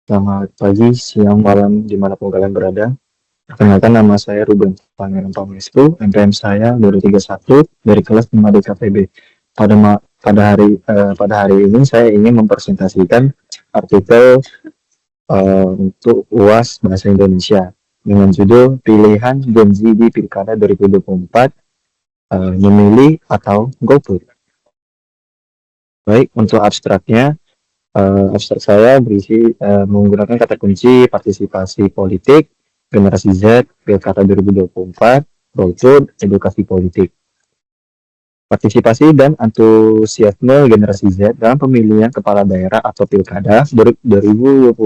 Selamat pagi, siang, malam, dimanapun kalian berada. Perkenalkan nama saya Ruben Pangeran Pamesku, NPM saya 231 dari kelas 5 DKPB. Pada hari ini saya ingin mempresentasikan artikel untuk UAS Bahasa Indonesia dengan judul Pilihan Gen Z di Pilkada 2024, memilih atau golput. Baik, untuk abstraknya, abstrak saya berisi menggunakan kata kunci partisipasi politik, generasi Z, pilkada 2024, golput, edukasi politik. Partisipasi dan antusiasme generasi Z dalam pemilihan kepala daerah atau pilkada 2024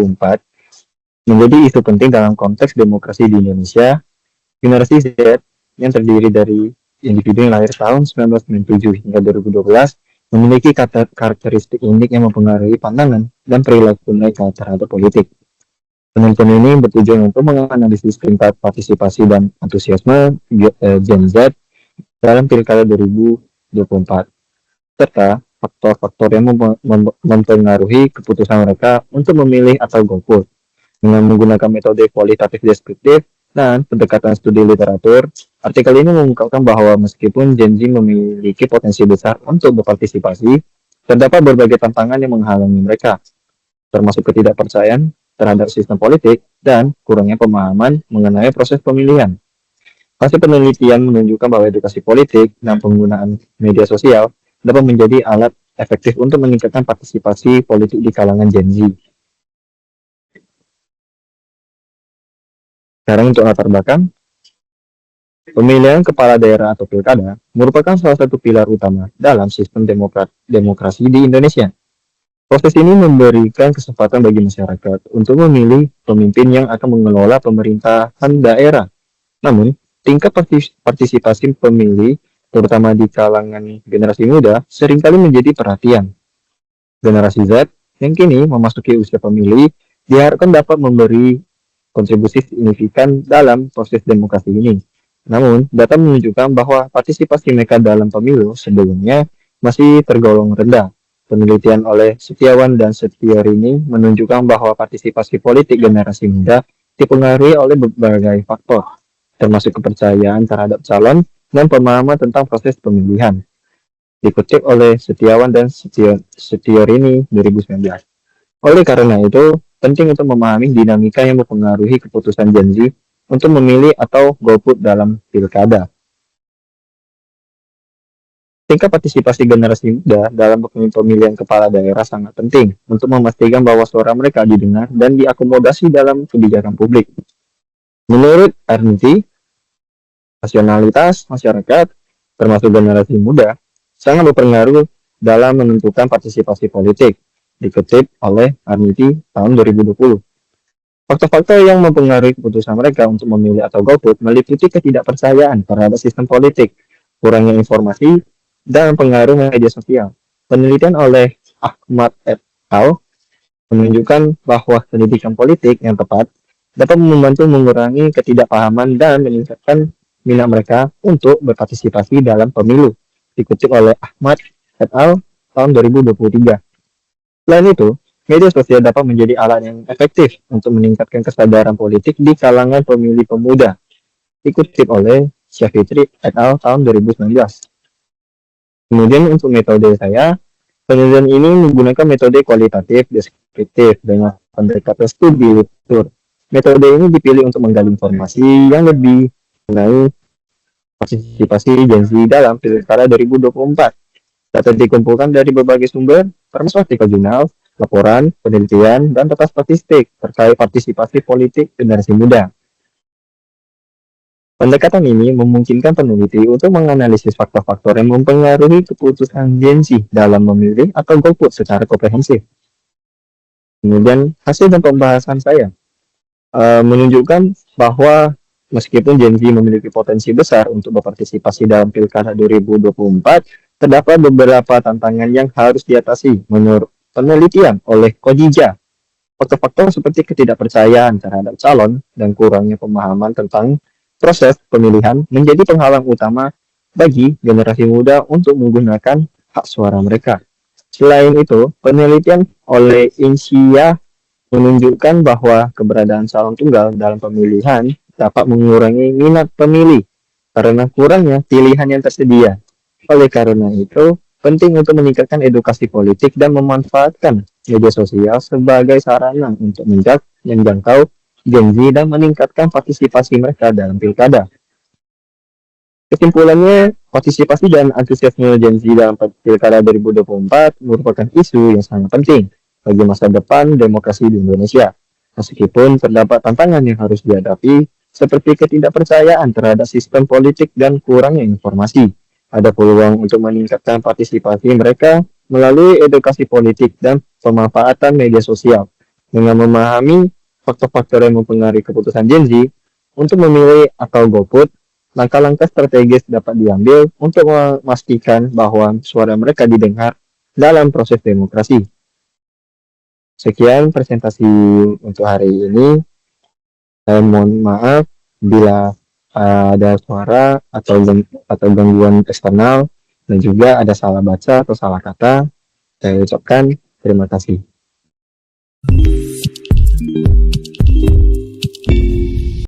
menjadi isu penting dalam konteks demokrasi di Indonesia. Generasi Z yang terdiri dari individu yang lahir tahun 1997 hingga 2012 memiliki karakteristik unik yang mempengaruhi pandangan dan perilaku mereka terhadap politik. Penelitian ini bertujuan untuk menganalisis tingkat partisipasi dan antusiasme Gen Z dalam Pilkada 2024, serta faktor-faktor yang mempengaruhi keputusan mereka untuk memilih atau golput. Dengan menggunakan metode kualitatif deskriptif dan pendekatan studi literatur, artikel ini mengungkapkan bahwa meskipun Gen Z memiliki potensi besar untuk berpartisipasi, terdapat berbagai tantangan yang menghalangi mereka, termasuk ketidakpercayaan terhadap sistem politik dan kurangnya pemahaman mengenai proses pemilihan. Hasil penelitian menunjukkan bahwa edukasi politik dan penggunaan media sosial dapat menjadi alat efektif untuk meningkatkan partisipasi politik di kalangan Gen Z. Sekarang untuk latar belakang, pemilihan kepala daerah atau pilkada merupakan salah satu pilar utama dalam sistem demokrasi di Indonesia. Proses ini memberikan kesempatan bagi masyarakat untuk memilih pemimpin yang akan mengelola pemerintahan daerah. Namun, tingkat partisipasi pemilih, terutama di kalangan generasi muda, seringkali menjadi perhatian. Generasi Z yang kini memasuki usia pemilih diharapkan dapat memberi kontribusi signifikan dalam proses demokrasi ini. Namun, data menunjukkan bahwa partisipasi mereka dalam pemilu sebelumnya masih tergolong rendah. Penelitian oleh Setiawan dan Setiorini menunjukkan bahwa partisipasi politik generasi muda dipengaruhi oleh berbagai faktor, termasuk kepercayaan terhadap calon dan pemahaman tentang proses pemilihan. Dikutip oleh Setiawan dan Setiorini 2019. Oleh karena itu, penting untuk memahami dinamika yang mempengaruhi keputusan Gen Z untuk memilih atau golput dalam pilkada. Tingkat partisipasi generasi muda dalam pemilihan kepala daerah sangat penting untuk memastikan bahwa suara mereka didengar dan diakomodasi dalam kebijakan publik. Menurut Arniti, rasionalitas masyarakat, termasuk generasi muda, sangat berpengaruh dalam menentukan partisipasi politik, dikutip oleh Arniti tahun 2020. Faktor-faktor yang mempengaruhi keputusan mereka untuk memilih atau golput meliputi ketidakpercayaan terhadap sistem politik, kurangnya informasi, dan pengaruh media sosial. Penelitian oleh Ahmad et al. Menunjukkan bahwa pendidikan politik yang tepat dapat membantu mengurangi ketidakpahaman dan meningkatkan minat mereka untuk berpartisipasi dalam pemilu, dikutip oleh Ahmad et al. Tahun 2023. Selain itu, media sosial dapat menjadi alat yang efektif untuk meningkatkan kesadaran politik di kalangan pemilih pemuda, dikutip oleh Syafitri et al. Tahun 2019. Kemudian untuk metode saya, penelitian ini menggunakan metode kualitatif deskriptif dengan pendekatan studi literatur. Metode ini dipilih untuk menggali informasi yang lebih mengenai partisipasi Gen Z dalam Pilkada 2024. Data dikumpulkan dari berbagai sumber, termasuk artikel jurnal, laporan, penelitian, dan data statistik terkait partisipasi politik generasi muda. Pendekatan ini memungkinkan peneliti untuk menganalisis faktor-faktor yang mempengaruhi keputusan Gen Z dalam memilih atau golput secara komprehensif. Kemudian hasil dan pembahasan saya menunjukkan bahwa meskipun Gen Z memiliki potensi besar untuk berpartisipasi dalam Pilkada 2024, terdapat beberapa tantangan yang harus diatasi menurut penelitian oleh Khadijah. Faktor-faktor seperti ketidakpercayaan terhadap calon dan kurangnya pemahaman tentang proses pemilihan menjadi penghalang utama bagi generasi muda untuk menggunakan hak suara mereka. Selain itu, penelitian oleh Insyah menunjukkan bahwa keberadaan calon tunggal dalam pemilihan dapat mengurangi minat pemilih karena kurangnya pilihan yang tersedia. Oleh karena itu, penting untuk meningkatkan edukasi politik dan memanfaatkan media sosial sebagai sarana untuk menjangkau Gen Z dan meningkatkan partisipasi mereka dalam pilkada. Kesimpulannya, partisipasi dan antusiasme Gen Z dalam pilkada 2024 merupakan isu yang sangat penting bagi masa depan demokrasi di Indonesia. Meskipun terdapat tantangan yang harus dihadapi, seperti ketidakpercayaan terhadap sistem politik dan kurangnya informasi, ada peluang untuk meningkatkan partisipasi mereka melalui edukasi politik dan pemanfaatan media sosial. Dengan memahami faktor-faktor yang mempengaruhi keputusan Gen Z untuk memilih atau golput, langkah-langkah strategis dapat diambil untuk memastikan bahwa suara mereka didengar dalam proses demokrasi. Sekian presentasi untuk hari ini. Saya mohon maaf bila ada suara atau gangguan eksternal dan juga ada salah baca atau salah kata. Saya ucapkan terima kasih.